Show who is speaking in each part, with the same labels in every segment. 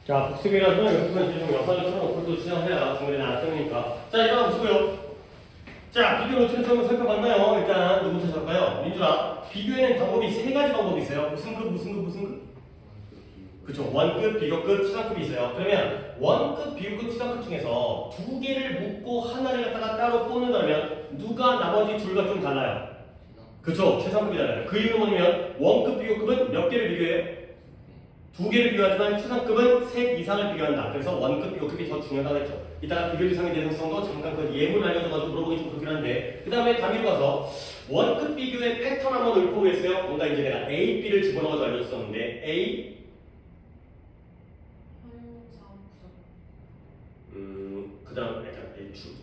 Speaker 1: 자, 복습이라서 여기서 이제 좀 영상을 틀어놓고 또 시작해야 중간에 안 뜨니까. 자, 일단 보시고요. 자, 비교 노트를 처음 살펴봤나요? 일단 누구부터 할까요? 민준아, 비교에는 방법이 세 가지 방법이 있어요. 무슨 급? 그쵸. 원급, 비교급, 추가급이 있어요. 그러면 원급, 비교급, 추가급 중에서 두 개를 묶고 하나를 갖다가 따로 뽑는다면 누가 나머지 둘과 좀 달라요? 그쵸. 최상급이 달라요. 그 이유는 뭐냐면 원급, 비교급은 몇 개를 비교해요? 두 개를 비교하지만 추상급은 셋 이상을 비교한다. 그래서 원급, 비교급이 더 중요하다고 했죠. 이따가 비교 대상의 대응성도 잠깐 그 예문 알려줘가지고 물어보기 좀 그렇긴 한데 그 다음에 단위로 가서 원급 비교의 패턴 한번 읊어보겠어요. 뭔가 이제 내가 A, B를 집어넣어서 알려줬었는데 A 그 다음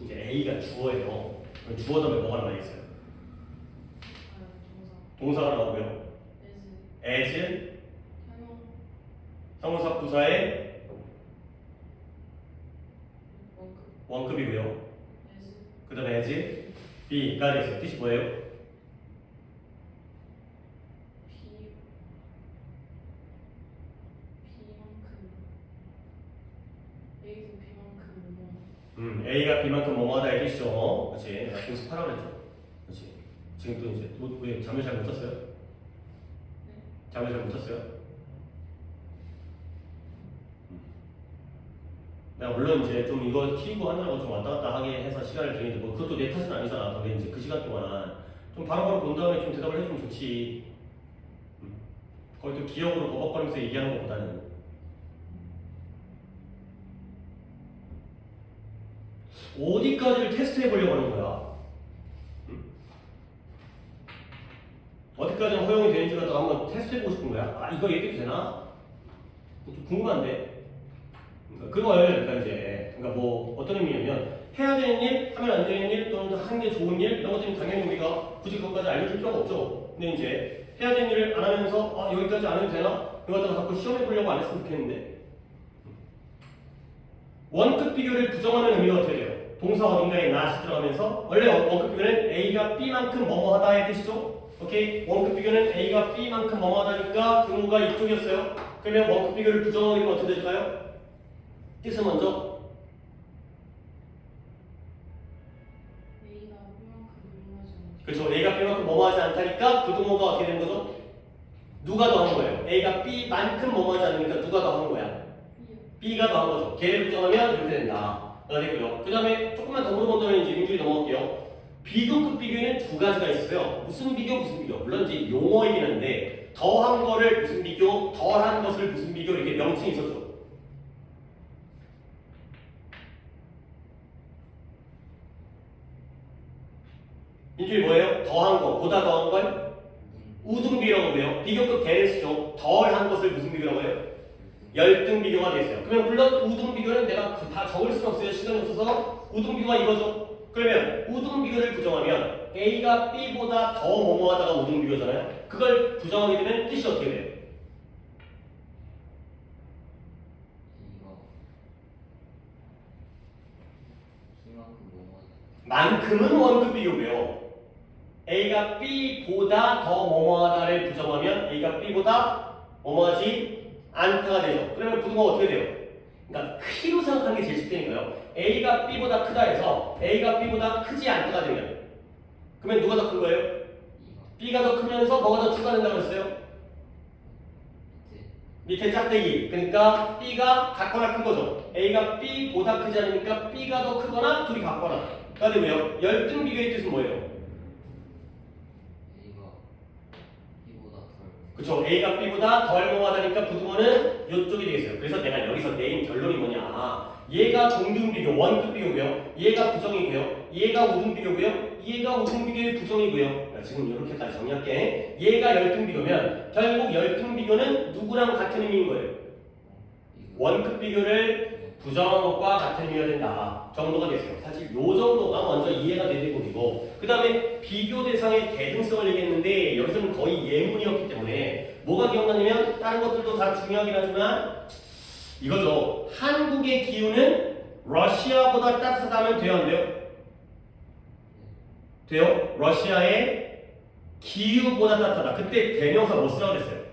Speaker 1: 이제 A가 주어예요. 주어 다음에 뭐가 나와있어요? 동사가 나오고요. as 형용사 부사의 원급이고요. 그 다음에 as B가 되어있어요. 뜻이 뭐예요? A가 B만큼 뭐뭐하다의 뜻이죠. 그렇지. 내가 공습하라고 그랬죠. 그렇지. 지금 또 이제 왜 잠을 잘 못 잤어요? 잠을 잘 못 잤어요? 내가 물론 이제 좀 이거 키우고 하느라고 좀 왔다 갔다 하게 해서 시간을 드리는데 뭐 그것도 내 탓은 아니잖아. 근데 이제 그 시간 동안 좀 바로바로 본 다음에 좀 대답을 해주면 좋지. 거의 또 기억으로 버벅거리면서 얘기하는 것보다는. 어디까지를 테스트해 보려고 하는 거야? 어디까지는 허용이 되는지 갖다가 한번 테스트해 보고 싶은 거야? 아, 이거 얘기해도 되나? 좀 궁금한데. 그러니까 이제 뭐 어떤 의미냐면 해야 되는 일, 하면 안 되는 일, 또는 하는 게 좋은 일 이런 것들은 당연히 우리가 굳이 그것까지 알려줄 필요가 없죠. 근데 이제 해야 되는 일을 안 하면서 여기까지 안 해도 되나? 이거 갖다가 자꾸 시험해 보려고 안 했으면 좋겠는데. 원급 비교를 부정하는 의미가 어떻게 돼요? 동사 어딘가에 not이 들어가면서 원래 원급 비교는 A가 B만큼 뭐뭐하다의 뜻이죠? 오케이? 원급 비교는 A가 B만큼 뭐뭐하다니까 등호가 이쪽이었어요. 그러면 원급 비교를 부정하게 되면 어떻게 될까요? 뜻은 먼저 그렇죠. A가 B만큼 뭐뭐하지 않다니까 그 등호가 어떻게 되는 거죠? 누가 더 한 거예요? A가 B만큼 뭐뭐하지 않으니까 누가 더 한 거야? B가 더 한 거죠. 걔를 부정하면 이렇게 된다. 되고요. 그 다음에 조금만 더 물어본다면 이제 민주리 넘어갈게요. 비교급 비교에는 두 가지가 있어요. 무슨 비교? 물론 이제 용어이긴 한데 더한 거를 무슨 비교, 덜한 것을 무슨 비교 이렇게 명칭이 있었죠. 민주리 뭐예요? 더한 거, 보다 더한 걸 우등비라고 해요. 비교급 대를 쓰죠. 덜한 것을 무슨 비교라고 해요? 열등 비교가 되어있어요. 그러면 물론 우등 비교는 내가 다 적을 수는 없어요. 시간이 없어서 우등 비교가 이거죠. 그러면 우등 비교를 부정하면 A가 B보다 더 뭐뭐하다가 우등 비교잖아요. 그걸 부정하게 되면 뜻이 어떻게 돼요? 만큼은 원급 비교고요. A가 B보다 더 뭐뭐하다를 부정하면 A가 B보다 뭐뭐하지 않다가 되죠. 그러면 부등호가 어떻게 돼요? 그러니까 크기로 생각하는 게 제일 쉽다니까요. A가 B보다 크다 해서 A가 B보다 크지 않다가 되면 그러면 누가 더 큰 거예요? B가 더 크면서 뭐가 더 추가된다고 했어요? 밑에 짝대기. 그러니까 B가 같거나 큰 거죠. A가 B보다 크지 않으니까 B가 더 크거나 둘이 같거나 가 되고요. 열등 비교의 뜻은 뭐예요? 그쵸. A가 B보다 덜 뭐하다니까 부등호는 이쪽이 되겠어요. 그래서 내가 여기서 내린 결론이 뭐냐. 얘가 동등 비교, 원급 비교고요. 얘가 부정이고요. 얘가 우등 비교고요. 얘가 우등 비교의 부정이고요. 지금 이렇게까지 정리할게. 얘가 열등 비교면 결국 열등 비교는 누구랑 같은 의미인 거예요? 원급 비교를 부정한 것과 같은 의미가 된다 정도가 됐어요. 사실 이 정도가 먼저 이해가 되는 부분이고 그 다음에 비교 대상의 대등성을 얘기했는데 여기서는 거의 예문이었기 때문에 뭐가 기억나냐면 다른 것들도 다 중요하긴 하지만 이거죠. 한국의 기후는 러시아보다 따뜻하다면 돼요 안 돼요? 돼요? 러시아의 기후보다 따뜻하다. 그때 대명사 뭐 쓰라고 그랬어요?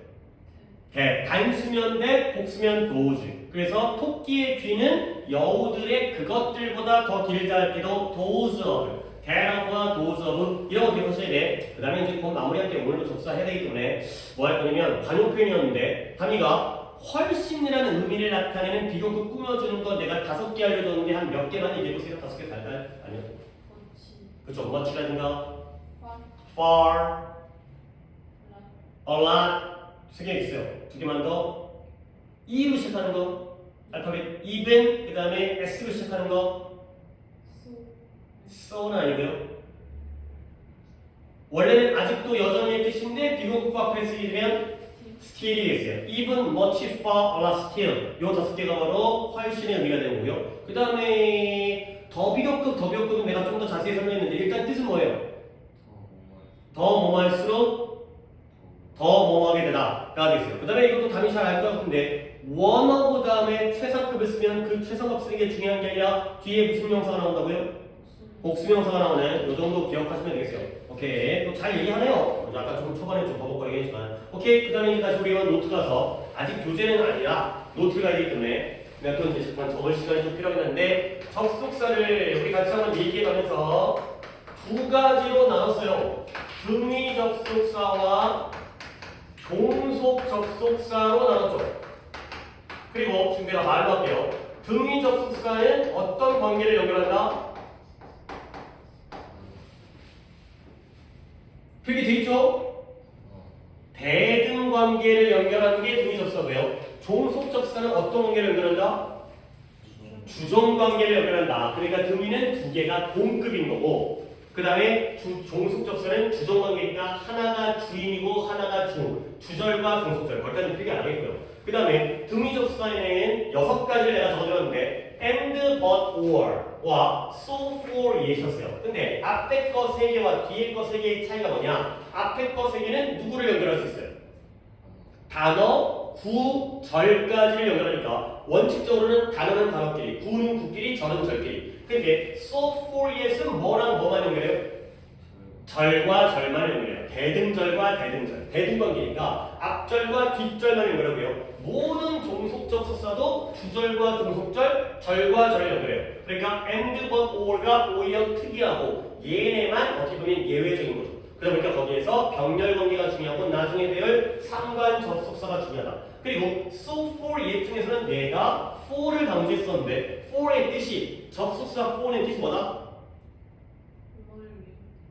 Speaker 1: 단수면 대 복수면 those. 그래서 토끼의 귀는 여우들의 그것들보다 더 길다 할 때도 those of, thereof와 those of 이런 거 기억하셔야 돼. 그 다음에 이제 곧 마무리할 때 오늘도 접수해야 되기 때문에 뭐 할 거냐면 관용 표현이었는데 단위가 훨씬이라는 의미를 나타내는 비교급 꾸며주는 거 내가 5개 알려줬는데 한 몇 개만 얘기해보세요. 5개 달달? 아니요. 그쵸. much라든가 far, a lot 3개 있어요. 2개만 더. E로 시작하는 거 알파벳 even 그 다음에 S로 시작하는 거 so는 아니고요. 원래는 아직도 여전히 뜻인데 비교급 앞에 쓰이면 still이 있어요. even, much, far, a lot, still 요 5개가 바로 훨씬의 의미가 되는 거고요. 그 다음에 더 비교급은 내가 좀 더 자세히 설명했는데 일단 뜻은 뭐예요? 더 뭐할수록 더 뭐하게 되다가 되겠어요. 그 다음에 이것도 답이 잘 알 것 같은데 one of 다음에 최상급을 쓰면 그 최상급 쓰는 게 중요한 게 아니라 뒤에 무슨 명사가 나온다고요? 복수명사가 나오는 이 정도 기억하시면 되겠어요. 오케이. 또 잘 얘기하네요. 아까 좀 초반에 좀 버벅거리긴 했지만 오케이. 그 다음에 이제 다시 우리가 노트 가서 아직 교재는 아니라 노트를 가야 되기 때문에 내가 또 이제 잠깐 적을 시간이 좀 필요하긴 한데 접속사를 우리 같이 한번 얘기해가면서 2가지로 나눴어요. 등위 접속사와 종속 접속사로 나눴죠. 그리고 지금 내가 말로 할게요. 등위 접속사는 어떤 관계를 연결한다? 표기돼 있죠? 대등 관계를 연결하는 게 등위 접속사고요. 종속 접속사는 어떤 관계를 연결한다? 주종 관계를 연결한다. 그러니까 등위는 2개가 동급인 거고 그 다음에 종속 접속사는 주종 관계니까 하나가 주인이고 하나가 주절과 종속절 거기까지는 표기 안 하겠고요. 그 다음에 등위 접속사에는 6가지를 내가 적어줬는데 and, but, or 와 so, for 이해하셨어요. 근데 앞에 거 3개와 뒤에 거 3개의 차이가 뭐냐? 앞에 거 3개는 누구를 연결할 수 있어요? 단어, 구, 절까지를 연결하니까 원칙적으로는 단어는 단어끼리, 구는 구끼리, 절은 절끼리. 근데 so, for, yes은 뭐랑 뭐만 연결해요? 절과 절만 연결해요. 대등절과 대등절. 대등관계니까 앞절과 뒷절만 연결하고요. 모든 종속 접속사도 주절과 종속절, 절과 절을 연결해요. 그러니까 and, but, or가 오히려 특이하고 얘네만 어떻게 보면 예외적인 거죠. 그러다 보니까 거기에서 병렬 관계가 중요하고 나중에 배울 상관 접속사가 중요하다. 그리고 so, for, yet 중에서는 내가 for를 강조했었는데 for의 뜻이 접속사 for의 뜻이 뭐다?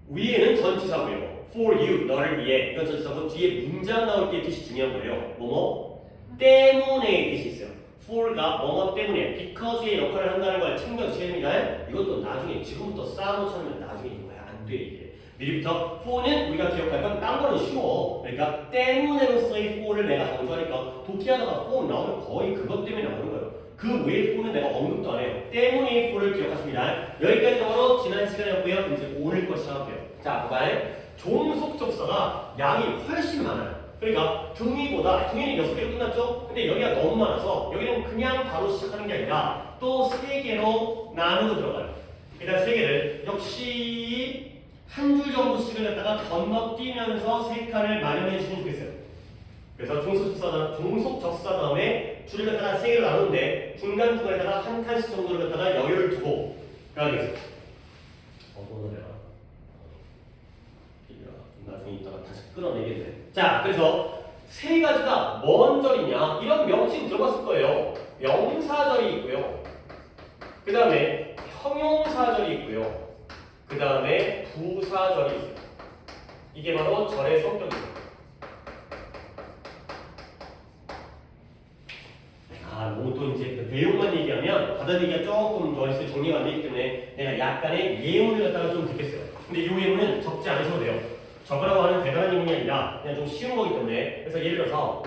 Speaker 1: 위에는 전치사고요. For you, 너를 위해. 이건 전치사고 뒤에 문장 나올 때 뜻이 중요한 거예요. 뭐뭐? 때문에의 뜻이 있어요. for가 뭐뭐 때문에, because의 역할을 한다는 걸 챙겨주셔야 됩니다. 이것도 나중에 지금부터 쌓아놓자면 나중에 이거야. 안 돼 이게. 미리부터 for는 우리가 기억할 건 딴 거는 쉬워. 그러니까 때문에로서의 for를 내가 강조하니까 독해하다가 for 나오면 거의 그것 때문에 나오는 거예요. 그 외의 for는 내가 언급도 안 해요. 때문에 for를 기억하십니다. 여기까지 바로 지난 시간이었고요. 이제 오늘 거 시작할게요. 자, 그다음에 종속 접속사가 양이 훨씬 많아요. 그러니까 등위보다 등위는 6개로 끝났죠? 근데 여기가 너무 많아서 여기는 그냥 바로 시작하는 게 아니라 또 3개로 나누고 들어가요. 일단 3개를 역시 한 줄 정도씩을 갖다가 건너뛰면서 3칸을 마련해 주시면 좋겠어요. 그래서 종속 접속사 다음에 줄을 갖다가 3개로 나누는데 중간중간에다가 한 칸씩 정도를 갖다가 여유를 두고 가야 되겠습니다. 오늘은 나중에 이따가 다시 끌어내겠네. 자, 그래서 3가지가 뭔 절이냐? 이런 명칭 들어봤을 거예요. 명사절이 있고요. 그 다음에 형용사절이 있고요. 그 다음에 부사절이 있어요. 이게 바로 절의 성격입니다. 뭐 또 이제 그 내용만 얘기하면 받아들이기가 조금 머릿속에 정리가 안 되기 때문에 내가 약간의 예문을 갖다가 좀 듣겠어요. 근데 이 예문은 적지 않으셔도 돼요. 적으라고 하는 대단한 예문이 아니라 그냥 좀 쉬운 거기 때문에. 그래서 예를 들어서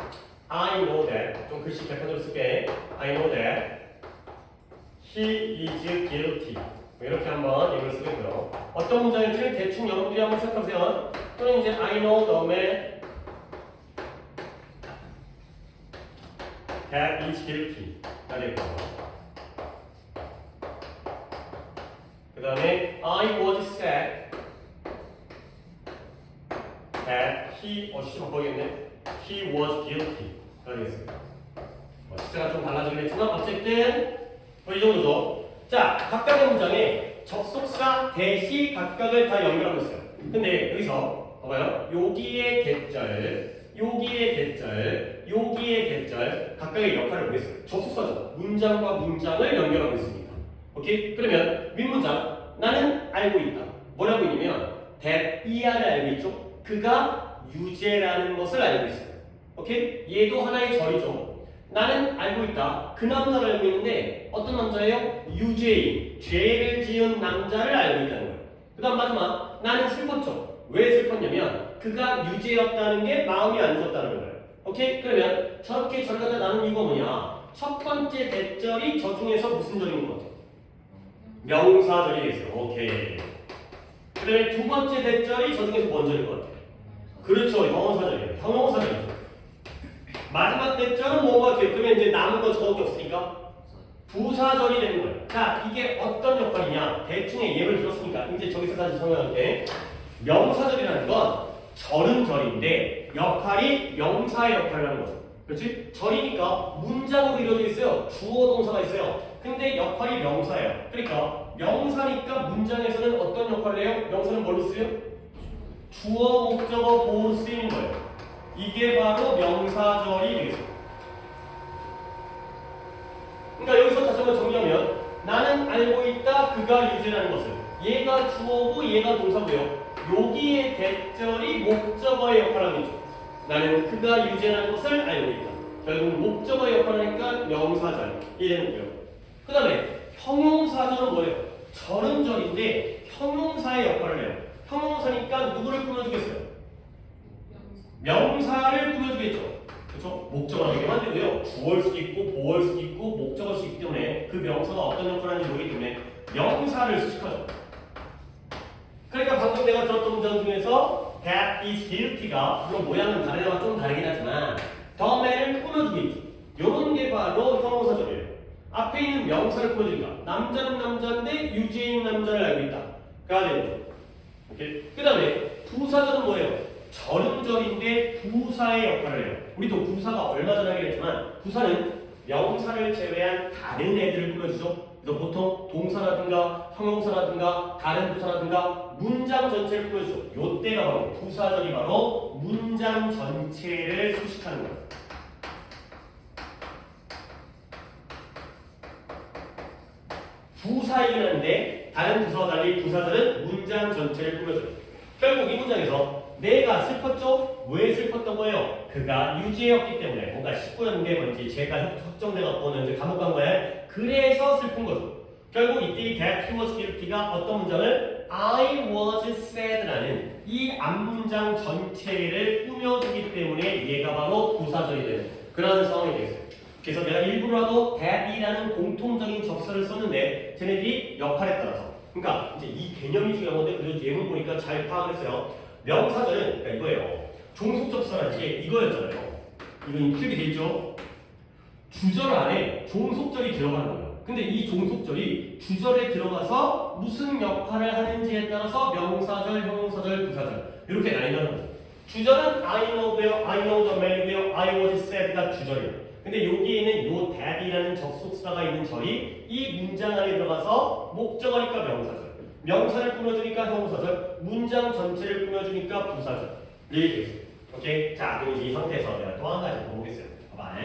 Speaker 1: I know that 좀 글씨 객관적으로 쓸게. I know that he is guilty 이렇게 한번 예문을 쓰겠고요. 어떤 문장일지를 대충 여러분들이 한번 생각해보세요. 또는 이제 I know the man that is guilty 가 되고 그 다음에 I was sad that he, 씨발 거기겠네. He was guilty 알겠습니다. 숫자가 좀 달라지긴 했지만 어쨌든 이 정도죠. 자, 각각의 문장에 접속사 대시 각각을 다 연결하고 있어요. 근데 여기서 봐봐요. 여기에 개절, 여기에 개절, 여기에 개절 각각의 역할을 보겠어요. 접속사죠. 문장과 문장을 연결하고 있습니다. 오케이? 그러면 윗문장 나는 알고 있다. 뭐라고 있냐면 that 이하를 알고 있죠. 그가 유죄라는 것을 알고 있어요. 오케이? 얘도 하나의 절이죠. 나는 알고 있다. 그 남자를 알고 있는데 어떤 남자예요? 유죄인, 죄를 지은 남자를 알고 있다는 거예요. 그 다음 마지막 나는 슬펐죠. 왜 슬펐냐면 그가 유죄였다는 게 마음이 안 좋았다는 거예요. 오케이? 그러면 저렇게 절가다 나눈 이유가 뭐냐? 첫 번째 대절이 저 중에서 무슨 절인 것 같아요? 명사절이 있어요. 오케이. 그 다음에 두 번째 대절이 저 중에서 뭔 절인 것 같아요? 그렇죠. 형용사절이에요. 형용사절이죠. 마지막 대절은 뭔 것 같아요? 그러면 이제 남은 거 저밖에 없으니까 부사절이 되는 거예요. 자, 이게 어떤 역할이냐? 대충의 예를 들었으니까 이제 저기서까지 설명할게. 명사절이라는 건 절은 절인데 역할이 명사의 역할을 하는 거죠. 그렇지? 절이니까 문장으로 이루어져 있어요. 주어 동사가 있어요. 근데 역할이 명사예요. 그러니까 명사니까 문장에서는 어떤 역할을 해요? 명사는 뭘로 쓰여? 주어, 목적어, 보호로 쓰이는 거예요. 이게 바로 명사절이 되겠습니다. 그러니까 여기서 다시 한번 정리하면 나는 알고 있다. 그가 유죄라는 것을. 얘가 주어고 얘가 동사고요. 여기에 대절이 목적어의 역할을 하죠. 나는 그가 유죄라는 것을 알고 있다. 결국 목적어의 역할을 하니까 명사절이 되는 거고요. 그 다음에 형용사절은 뭐예요? 절은 절인데 형용사의 역할을 해요. 형용사니까 누구를 꾸며주겠어요? 명사를 꾸며주겠죠. 그렇죠? 목적어라는 게 만들고요. 주어일 수도 있고 보어일 수도 있고 목적어일 수 있기 때문에 그 명사가 어떤 역할을 하는지 모르기 때문에 명사를 수식하죠. 그러니까 방금 내가 들었던 문장 중에서 that is guilty가 물론 모양은 다르지만 좀 다르긴 하지만 the man을 꾸며주겠지. 이런 게 바로 형용사절이에요. 앞에 있는 명사를 꾸며주니까 남자는 남자인데 유죄인 남자를 알고 있다. 가 되는 거죠. 오케이? 그 다음에 부사절은 뭐예요? 절은절인데 부사의 역할을 해요. 우리도 부사가 얼마 전에 하긴 했지만 부사는 명사를 제외한 다른 애들을 꾸며주죠. 그래서 보통 동사라든가 형용사라든가 다른 부사라든가 문장 전체를 꾸며주죠. 요때가 바로 부사절이 바로 문장 전체를 수식하는 거예요. 부사이긴 한데 다른 부사와 달리 부사절은 문장 전체를 꾸며줘요. 결국 이 문장에서 내가 슬펐죠? 왜 슬펐던 거예요? 그가 유죄였기 때문에 뭔가 19년인데 뭔지 죄가 확정돼갖고 이제 감옥 간 거예요. 그래서 슬픈 거죠. 결국 이때 이 that he was guilty가 어떤 문장을 I was sad라는 이 앞문장 전체를 꾸며주기 때문에 얘가 바로 부사절이 되는 그런 상황이 되겠어요. 그래서 내가 일부러라도 that이라는 공통적인 접사를 썼는데 쟤네들이 역할에 따라서 그러니까 이제 이 개념이 중요한 건데 그래도 예문 보니까 잘 파악을 했어요. 명사절은 그러니까 이거예요. 종속 접사라지 이거였잖아요. 이건 클릭이 돼 있죠. 주절 안에 종속절이 들어가는 거예요. 근데 이 종속절이 주절에 들어가서 무슨 역할을 하는지에 따라서 명사절, 형용사절, 부사절 이렇게 나뉜다는 거죠. 주절은 I know the man이고요. I was sad가 주절이에요. 근데 여기에는 요 that이라는 접속사가 있는 절이 이 문장 안에 들어가서 목적어니까 명사절, 명사를 꾸며주니까 형용사절, 문장 전체를 꾸며주니까 부사절. 이렇게 되겠습니다. 오케이? 자, 그럼 이제 이 상태에서 내가 또 한 가지 보겠어요. 봐봐.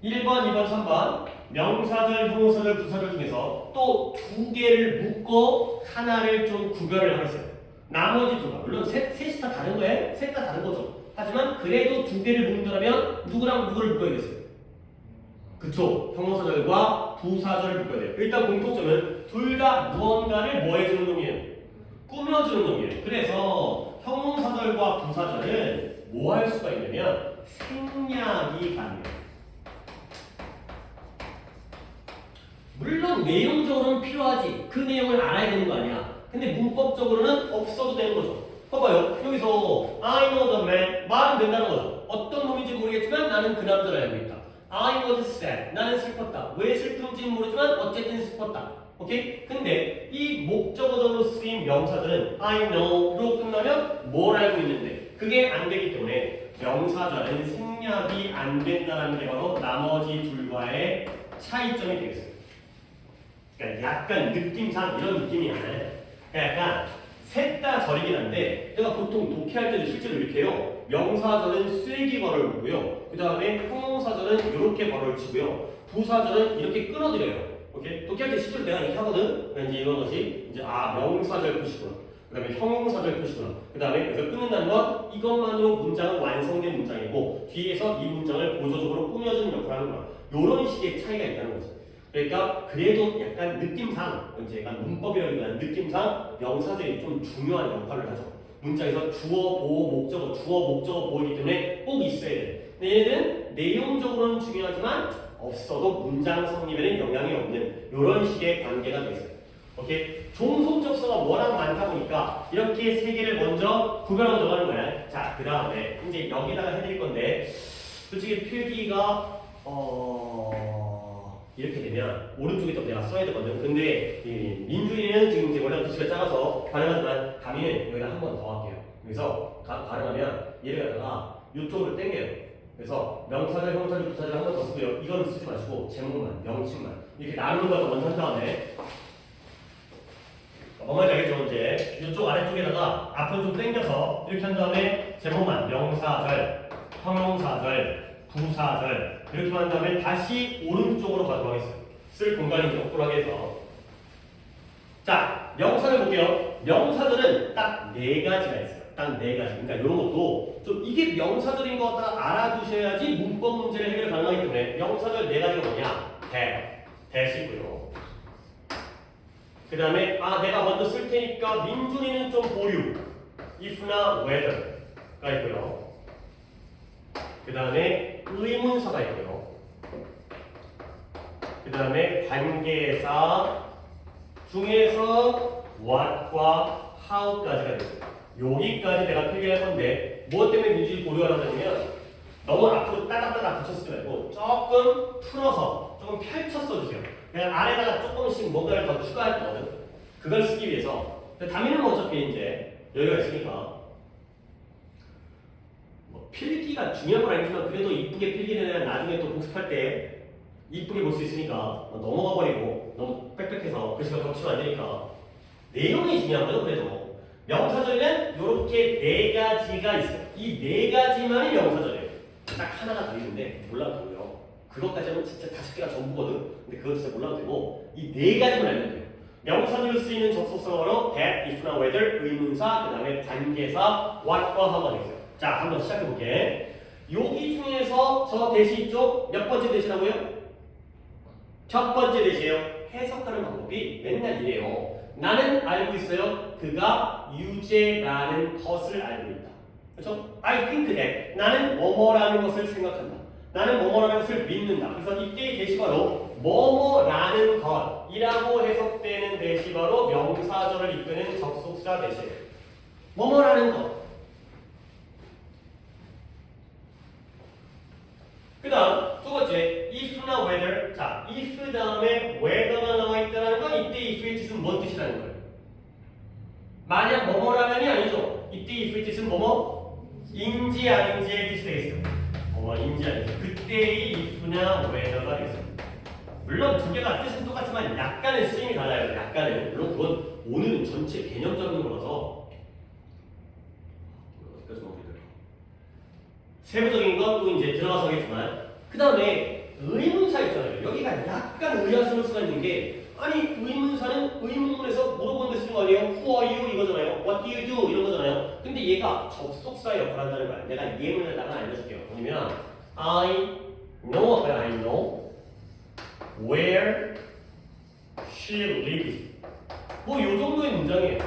Speaker 1: 1번, 2번, 3번 명사절, 형용사절, 부사절 중에서 또 두 개를 묶고 하나를 좀 구별을 하겠어요. 나머지 두 개, 물론 셋이 다 다른 거예요. 셋 다 다른 거죠. 하지만 그래도 두 개를 묶는다면 누구랑 누구를 묶어야겠어요? 그쵸? 형용사절과 부사절을 묶어야 돼요. 일단 공통점은 둘 다 무언가를 뭐 해주는 놈이에요? 꾸며주는 놈이에요. 그래서 형용사절과 부사절은 뭐 할 수가 있냐면 생략이 가능해요. 물론 내용적으로는 필요하지. 그 내용을 알아야 되는 거 아니야. 근데 문법적으로는 없어도 되는 거죠. 봐봐요. 여기서 I know the man 말은 된다는 거죠. 어떤 놈인지 모르겠지만 나는 그 남자를 알고 있다. I was sad. 나는 슬펐다. 왜 슬픈지는 모르지만 어쨌든 슬펐다. 오케이? 근데 이 목적어절로 쓰인 명사들은 I know로 끝나면 뭘 알고 있는데 그게 안 되기 때문에 명사절은 생략이 안 된다는 게 바로 나머지 둘과의 차이점이 되겠어요. 그러니까 약간 느낌상 이런 느낌이 아니에요. 그러니까 약간 셋 다 절이긴 한데 내가 보통 독해할 때도 실제로 이렇게 해요. 명사절은 쐐기 벌을 보고요. 그 다음에 형용사절은 이렇게 벌을 치고요. 부사절은 이렇게 끊어드려요. 오케이? 독해할 때 실제로 내가 이렇게 하거든. 그러니까 이제 이런 것이 이제 명사절 표시구나. 그 다음에 형용사절 표시구나. 그 다음에 그래서 끊는다는 건 이것만으로 문장은 완성된 문장이고 뒤에서 이 문장을 보조적으로 꾸며주는 역할을 하는구나. 이런 식의 차이가 있다는 거지. 그러니까 그래도 약간 느낌상 이제 약간 문법이라기보다는 느낌상 명사들이 좀 중요한 역할을 하죠. 문장에서 주어, 보어, 목적어, 주어, 목적어, 보어이기 때문에 꼭 있어야 돼. 근데 얘는 내용적으로는 중요하지만 없어도 문장 성립에는 영향이 없는 이런 식의 관계가 돼 있어요. 오케이? 종속접수가 워낙 많다 보니까 이렇게 세 개를 먼저 구별하고 들어가는 거야. 자, 그 다음에 이제 여기다가 해드릴 건데 솔직히 필기가 이렇게 되면 오른쪽에 또 내가 써야 되거든. 근데 민준이는 지금 이제 원래 글씨가 작아서 가능하지만 가미는 여기다 한 번 더 할게요. 그래서 가능하면 얘를 갖다가 이쪽으로 당겨요. 그래서 명사절, 형사절, 부사절 한 번 더 쓰고요. 이거는 쓰지 마시고 제목만, 명칭만 이렇게 나누는 걸 먼저 한 다음에 뭔지 알겠죠? 이제 이쪽 아래쪽에다가 앞으로 좀 당겨서 이렇게 한 다음에 제목만 명사절, 형용사절, 부사절 이렇게 한 다음에 다시 오른쪽으로 가져가겠어요. 쓸 공간이 적절하게 해서 자, 명사절 볼게요. 명사절은 딱 네 가지가 있어요. 딱 네 가지. 그러니까 이런 것도 좀 이게 명사절인 것 같다 알아두셔야지 문법 문제를 해결 가능하기 때문에 명사절 네 가지가 뭐냐? 대시고요. 그 다음에 내가 먼저 쓸 테니까 민준이는 좀 보류 if나 whether가 있고요. 그 다음에 의문사가 있고요. 그 다음에 관계사 중에서 what과 how까지가 있어요. 여기까지 내가 필기할 건데 무엇 때문에 민준이 보류하려면 너무 앞으로 따닥따닥 붙였지 말고 조금 풀어서 조금 펼쳐 써주세요. 그냥 아래다가 조금씩 뭔가를 더 추가할 거거든. 그걸 쓰기 위해서. 담임은 어차피 이제 여유가 있으니까 뭐 필기가 중요한 건 아니지만 그래도 이쁘게 필기는 나중에 또 복습할 때 이쁘게 볼 수 있으니까 넘어가 버리고 너무 빽빽해서 글씨가 겹치면 안 되니까 내용이 중요한 거죠. 그래도 명사절에는 이렇게 네 가지가 있어요. 이 네 가지만이 명사절이에요. 딱 하나가 더 있는데 몰라도 돼요. 그것까지는 진짜 5개가 전부거든. 근데 그거 진짜 몰라도 되고 이 네 가지만 알면 돼요. 명사절로 쓰이는 접속사로 that, if나 whether, 의문사, 그 다음에 관계사, what과 how가 있어요. 자, 한번 시작해볼게. 여기 중에서 저 대시 있죠? 몇 번째 대시라고요? 첫 번째 대시예요. 해석하는 방법이 맨날 이래요. 나는 알고 있어요. 그가 유죄라는 것을 알고 있다. 그렇죠? I think that. 나는 뭐뭐라는 것을 생각한다. 나는 뭐뭐라는 것을 믿는다. 그래서 이때의 대시바로 뭐뭐라는 것이라고 해석되는 대시바로 명사절을 이끄는 접속사 대시예요. 뭐뭐라는 것. 그 다음 두 번째 if나 whether. 자, if 다음에 whether가 나와 있다는 건 이때 if의 뜻은 뭔 뜻이라는 거예요. 만약 뭐뭐라면이 아니죠. 이때 if의 뜻은 뭐뭐? 인지 아닌지의 뜻이 되겠어요. 뭐뭐인지 아닌지. 그때의 if나 whether가 되겠습니다. 물론 두 개가 뜻은 똑같지만 약간의 쓰임이 달라요. 약간은. 물론 그건 오늘은 전체 개념적인 거라서 세부적인 건 또 이제 들어가서 하겠지만 그 다음에 의문사 있잖아요. 여기가 약간 의아스러울 수가 있는 게 아니 의문사는 의문문에서 물어보는 데 쓰는 거 아니에요? Who are you? 이거잖아요. What do you do? 이런 거잖아요. 근데 얘가 접속사의 역할을 한다는 거야. 내가 예문을 나가 알려줄게요. 뭐냐면 I know, I know where she lives. 뭐 요 정도의 문장이에요.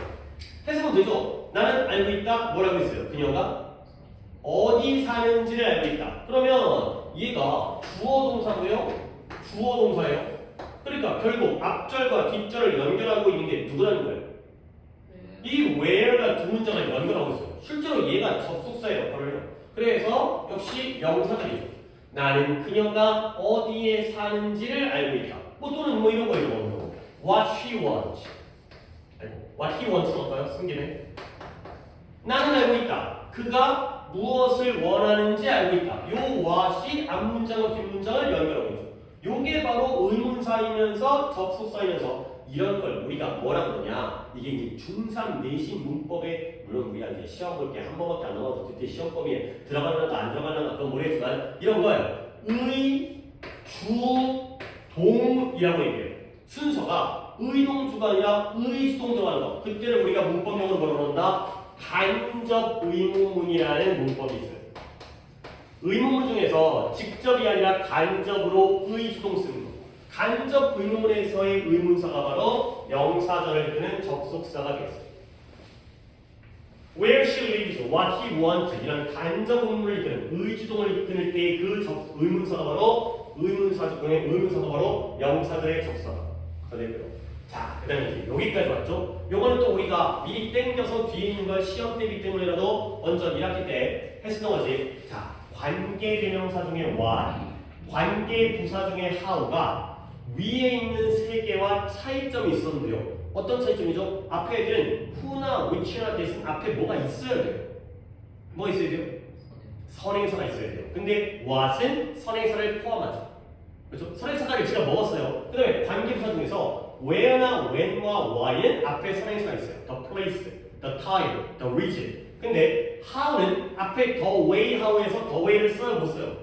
Speaker 1: 해석은 되죠? 나는 알고 있다. 뭐라고 했어요? 그녀가 어디 사는지를 알고 있다. 그러면 얘가 주어 동사고요. 주어 동사예요. 그러니까 결국 앞절과 뒷절을 연결하고 있는 게 누구라는 거예요? 이 where가 두 문장을 연결하고 있어요. 실제로 얘가 접속사의 역할을 해요. 그래서 역시 명사절이죠. 나는 그녀가 어디에 사는지를 알고 있다. 뭐 또는 뭐 이런 거 이런 거. What she wants. What he wants는 어떨까요? 쓴 김에. 나는 알고 있다. 그가 무엇을 원하는지 알고 있다. 요 what이 앞문장과 뒷문장을 연결하고 있죠. 요게 바로 의문사이면서 접속사이면서 이런 걸 우리가 뭐라 그러냐. 이게 이제 중3 내신 문법에 물론 우리가 이제 시험 볼 게 한 번밖에 안 나와서 그때 시험법에 들어가는가 안 들어가는가 그건 모르겠지만 이런 걸 의, 주, 동이라고 얘기해요. 순서가 의동주가 아니라 의수동 들어가는 거. 그때를 우리가 문법용어로 뭐라 그런다? 간접 의문문이라는 문법이 있어요. 의문문 중에서 직접이 아니라 간접으로 의수동 쓰는 거. 간접 의문문에서의 의문사가 바로 명사절을 이끄는 접속사가 되겠어요. Where she lives, what he wants 이런 간접 의문문을 이끄는 의주동을 이끌 때의 그 의문사가 바로 의문사가 바로 명사절의 접속사가 되고요. 자, 그 다음에 이제 여기까지 왔죠? 요거는 또 우리가 미리 땡겨서 뒤에 있는 걸 시험 때기 때문에라도 먼저 1학기 때 했었던 거지. 자, 관계대명사 중에 what, 관계부사 중에 how가 위에 있는 세 개와 차이점이 있었는데요. 어떤 차이점이죠? 앞에 애들은 who나 which나 대신 앞에 뭐가 있어야 돼요. 뭐 있어야 돼요? 선행사가 있어야 돼요. 근데 what은 선행사를 포함하죠. 그렇죠? 선행사를 제가 먹었어요. 그 다음에 관계부사 중에서 where나 when과 why는 앞에 선행사가 있어요. The place, the time, the region. 근데 how는 앞에 the way, how에서 the way를 써요? 못 써요?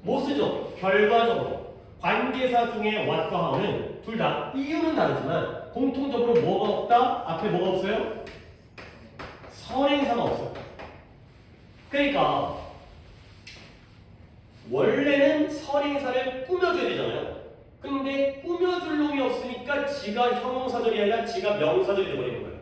Speaker 1: 못 쓰죠. 결과적으로 관계사 중에 what과 how는 둘 다 이유는 다르지만 공통적으로 뭐가 없다? 앞에 뭐가 없어요? 선행사가 없어요. 그러니까 원래는 선행사를 꾸며줘야 되잖아요. 근데 꾸며줄 놈이 없으니까 지가 형용사절이 아니라 지가 명사절이 되어버리는 거예요.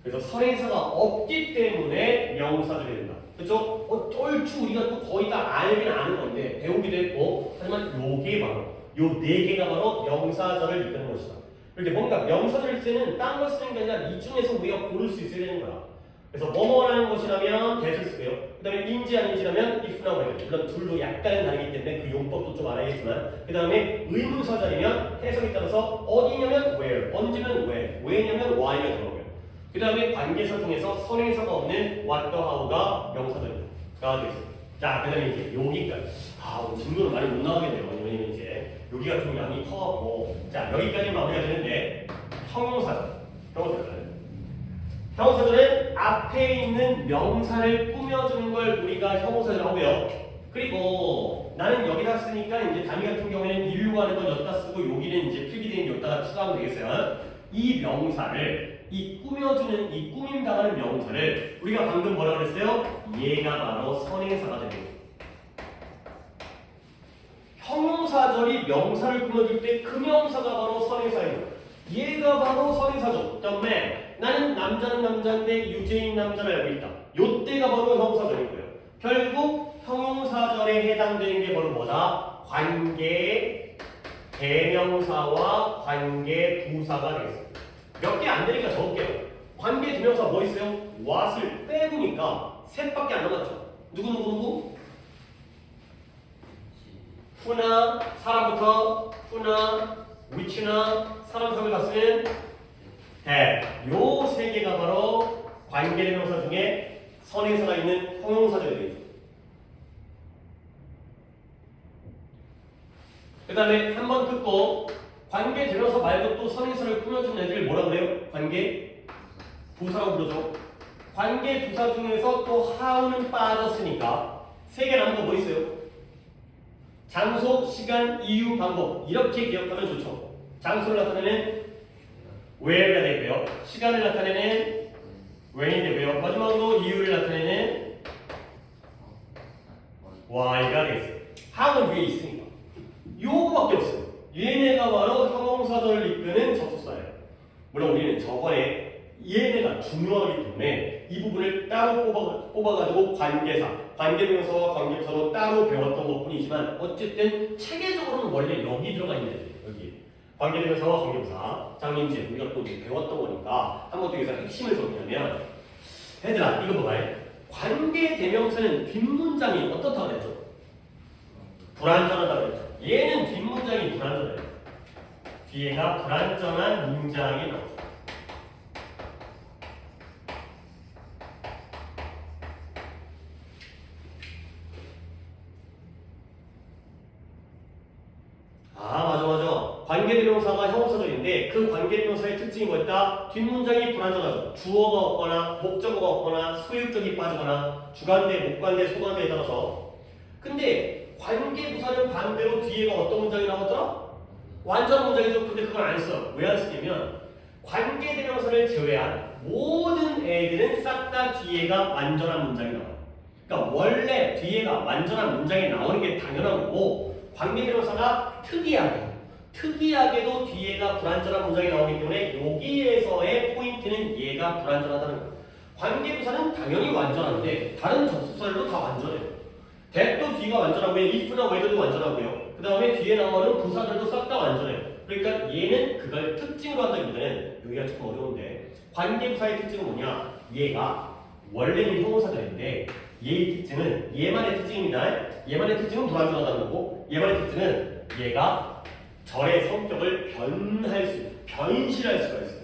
Speaker 1: 그래서 선행사가 없기 때문에 명사절이 된다. 그렇죠? 얼추 우리가 또 거의 다 알긴 아는 건데 배우기도 했고 하지만 요게 바로 요 네 개가 바로 명사절을 이끄는 것이다. 이렇게 뭔가 명사절일 때는 딴 걸 쓰는 게 아니라 이 중에서 우리가 고를 수 있어야 되는 거야. 그래서 뭐뭐라는 것이라면 that을 쓰고요. 그 다음에 인지 아닌지라면 if나 whether. 물론 둘도 약간은 다르기 때문에 그 용법도 좀 알아야겠지만 그 다음에 의문사절이면 해석에 따라서 어디냐면 where, 언제면 when, 왜냐면 why가 들어오고요. 그 다음에 관계사 중에서 선행사가 없는 what과 how가 명사절입니다. 되겠습니다. 자, 그 다음에 이제 여기까지. 오늘 질문은 많이 못 나가겠네요. 왜냐면 이제 여기가 좀 양이 커갖고. 자, 여기까지 마무리가 되는데 형용사절. 형용사절은 앞에 있는 명사를 꾸며주는 걸 우리가 형용사절 하고요. 그리고 나는 여기다 쓰니까 이제 단위 같은 경우에는 인류가 하는 건 여기다 쓰고 여기는 이제 필기된 여기다가 추가하면 되겠어요. 이 명사를 이 꾸며주는 이 꾸밈당하는 명사를 우리가 방금 뭐라고 그랬어요? 얘가 바로 선행사가 되는 거죠. 형용사절이 명사를 꾸며줄 때 그 명사가 바로 선행사예요. 얘가 바로 선행사죠. 그다음에 나는 남자는 남자인데 유죄인 남자를 알고 있다. 요때가 바로 형용사절인 거예요. 결국 형용사절에 해당되는 게 바로 뭐다? 관계 대명사와 관계 부사가 되겠습니다. 몇 개 안 되니까 적을게요. 관계 대명사 뭐 있어요? what을 빼보니까 셋밖에 안 남았죠. 누구? who나 사람부터 who나 which나 사람 성을 봤으면 that. 요 세 개가 바로 관계 대명사 중에 선행사가 있는 형용사절이 되겠죠. 그 다음에 한번 듣고 관계 대명사 말고 또 선행사를 꾸며준 애들 뭐라 그래요? 관계 부사라고 부르죠. 관계 부사 중에서 또 how는 빠졌으니까 세 개 남은 거 뭐 있어요? 장소, 시간, 이유, 방법 이렇게 기억하면 좋죠. 장소를 나타내는 where가 되고요. 시간을 나타내는 when이 되고요. 마지막으로 이유를 나타내는 why가 되겠어요. how는 위에 있으니까. 요거밖에 없어요. 얘네가 바로 형용사절을 이끄는 접속사예요. 물론 우리는 저번에 얘네가 중요하기 때문에 이 부분을 따로 뽑아가지고 관계대명사와 관계부사로 따로 배웠던 것뿐이지만 어쨌든 체계적으로는 원래 여기 들어가 있는 애들이에요. 여기 관계대명사와 관계부사 장님지 우리가 또 배웠던 거니까 한번 더 여기서 핵심을 정리하면 얘들아 이거 봐봐요. 관계대명사는 뒷문장이 어떻다고 그랬죠? 불완전하다고 그랬죠. 얘는 뒷문장이 불완전해요. 뒤에가 불완전한 문장이 나오죠. 관계대명사가 형용사절인데 그 관계대명사의 특징이 뭐였다? 뒷문장이 불완전하죠. 주어가 없거나 목적어가 없거나 소유격이 빠지거나 주관대, 목관대, 소관대에 따라서. 근데 관계부사는 반대로 뒤에가 어떤 문장이 나왔더라? 완전한 문장이죠. 근데 그걸 안 써. 왜 안 쓰냐면 관계대명사를 제외한 모든 애들은 싹 다 뒤에가 완전한 문장이 나와요. 그러니까 원래 뒤에가 완전한 문장이 나오는 게 당연한 거고 관계대명사가 특이하게도 뒤에가 불완전한 문장이 나오기 때문에 여기에서의 포인트는 얘가 불완전하다는 거예요. 관계부사는 당연히 완전한데 다른 접속사들도 다 완전해요. that도 뒤가 완전하고요. if나 whether도 완전하고요. 그 다음에 뒤에 나오는 부사들도 싹 다 완전해요. 그러니까 얘는 그걸 특징으로 한다기보다는 여기가 조금 어려운데 관계부사의 특징은 뭐냐? 얘가 원래는 형용사들인데 얘의 특징은 얘만의 특징입니다. 얘만의 특징은 불완전하다는 거고 얘만의 특징은 얘가 절의 성격을 변신할 수가 있어요.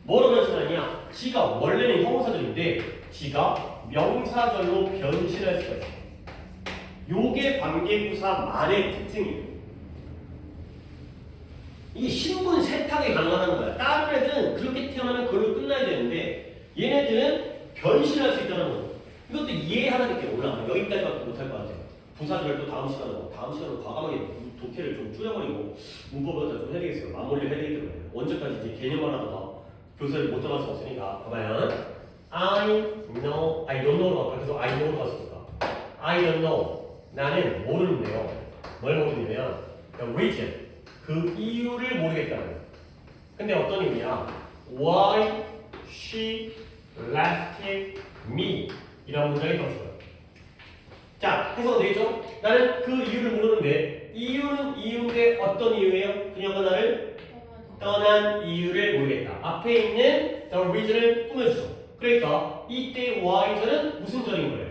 Speaker 1: 뭐로 변신하냐? 지가 원래는 형용사절인데 지가 명사절로 변신할 수가 있어요. 요게 관계부사만의 특징이에요. 이게 신분 세탁이 가능하다는 거야. 다른 애들은 그렇게 태어나면 그걸로 끝나야 되는데 얘네들은 변신할 수 있다는 거예요. 이것도 이해하는 게 올라가. 여기까지밖에 못할 것 같아요. 부사절도 다음 시간으로 과감하게 독해를 좀 줄여버리고 문법보다 좀 해야 되겠어요. 마무리를 해야 되기 때문에 언제까지 이제 개념만 하다가 교사를 못 들어갈 수 없으니까 봐봐요. I don't know로 갈까? 그래서 I know로 갔으니까 I don't know. 나는 모르는데요. 뭘 모르냐면 the reason, 그 이유를 모르겠다는 거예요. 근데 어떤 이유냐? Why she left me 이라는 문장이 나왔어요. 자, 해석은 되겠죠? 나는 그 이유를 모르는데 이유는 이유인데 어떤 이유예요? 그녀가 나를 떠난 이유를 모르겠다. 앞에 있는 the reason을 꾸며주죠. 그러니까 이때 why절은 무슨 절인 거예요?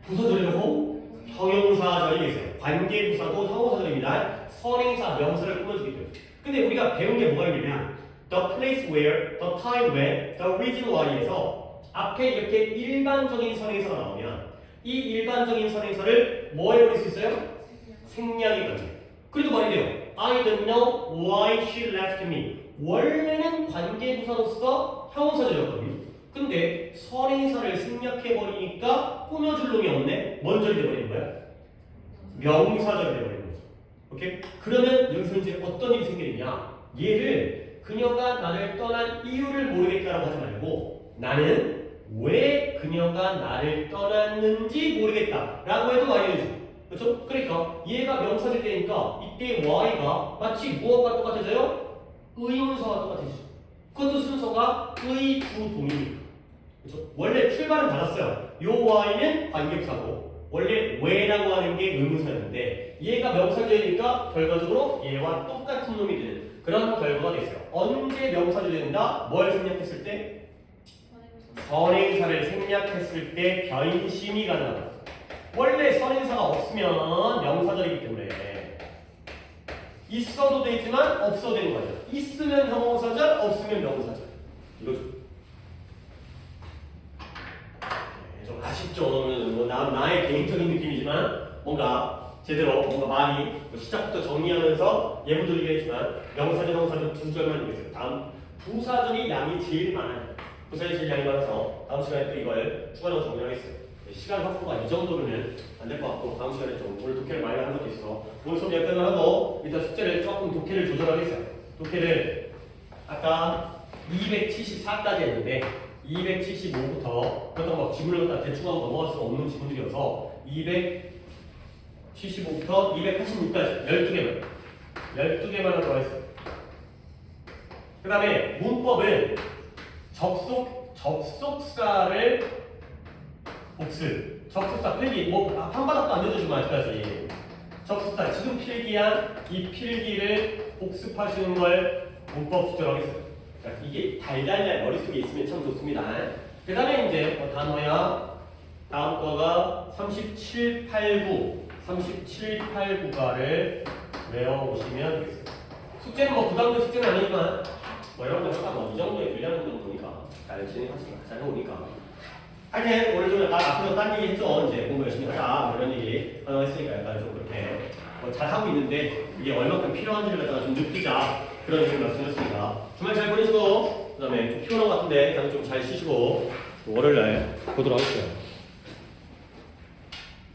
Speaker 1: 부사절이고 형용사절이 있어요. 관계부사도 형용사절입니다. 선행사, 명사를 꾸며주기 때문에. 근데 우리가 배운 게 뭐가 있냐면 the place where, the time when, the reason why에서 앞에 이렇게 일반적인 선행사가 나오면 이 일반적인 선행사를 뭐에 버릴 수 있어요? 생략이 가능해요. 그리고 말이 돼요. I don't know why she left me. 원래는 관계부사로서 형용사절이었거든요. 근데 선행사를 생략해버리니까 꾸며줄 놈이 없네. 뭔 절이 돼버리는 거야? 명사절이 돼버리는 거죠. 오케이? 그러면 여기서 이제 어떤 일이 생기느냐? 얘를 그녀가 나를 떠난 이유를 모르겠다라고 하지 말고 나는 왜 그녀가 나를 떠났는지 모르겠다라고 해도 말이 되죠. 그렇죠? 그러니까 얘가 명사절 때니까 이때 y가 마치 무엇과 똑같아져요? 의문사와 똑같아지죠. 그것도 순서가 의, 주, 동이니까. 그렇죠? 원래 출발은 달랐어요. 요 y는 관계부사고 원래 왜라고 하는 게 의문사였는데 얘가 명사절이니까 결과적으로 얘와 똑같은 놈이 되는 그런 결과가 됐어요. 언제 명사절이 된다? 뭘 생략했을 때? 선행사를 생략했을 때 변심이 가능하다. 원래 선행사가 없으면 명사절이기 때문에 있어도 되지만 없어도 되는 거예요. 있으면 형용사절, 없으면 명사절. 이거죠. 좀 아쉽죠. 뭐 나의 개인적인 느낌이지만 뭔가 제대로 뭔가 많이 시작부터 정리하면서 예문 드리겠지만 명사절, 형용사절 두 절만 읽겠어요. 다음 부사절이 양이 제일 많아요. 부사절이 제일 양이 많아서 다음 시간에 또 이걸 추가적으로 정리하겠어요. 시간 확보가 이 정도면 안 될 것 같고 다음 시간에 좀 오늘 독해를 많이 한 것도 있어. 오늘 수업 여기까지 하고 이따 숙제를 조금 독해를 조절하겠어요. 독해를 아까 274까지 했는데 275부터 그렇다고 막 지문을 갖다 대충 하고 넘어갈 수 없는 지문들이어서 275부터 286까지 12개만 하도록 하겠습니다. 그 다음에 문법은 접속사를 복습, 접속사 필기, 뭐 한 바닥도 안 내줘주면 아직까지 접속사, 지금 필기한 이 필기를 복습하시는 걸 문법 숙제로 하겠습니다. 그러니까 이게 달달달 머릿속에 있으면 참 좋습니다. 그 다음에 이제 뭐 단어야 다음 거가 37, 89, 9가를 외워오시면 되겠습니다. 숙제는 뭐 부담된 숙제는 아니지만 뭐 여러분들 아까 뭐이 정도의 분량을 보니까 잘 진행하시니까 잘 해오니까 하여튼 오늘 좀 약간 앞으로 딴 얘기 했죠. 이제 공부 열심히 하자 이런 얘기 했으니까 약간 좀 그렇게 잘 하고 있는데 이게 얼마큼 필요한지를 갖다가 좀 느끼자 그런 의미를 말씀드렸습니다. 주말 잘 보내시고 그다음에 좀 피곤한 것 같은데 다들 좀 잘 쉬시고 월요일 날 보도록 하겠습니다.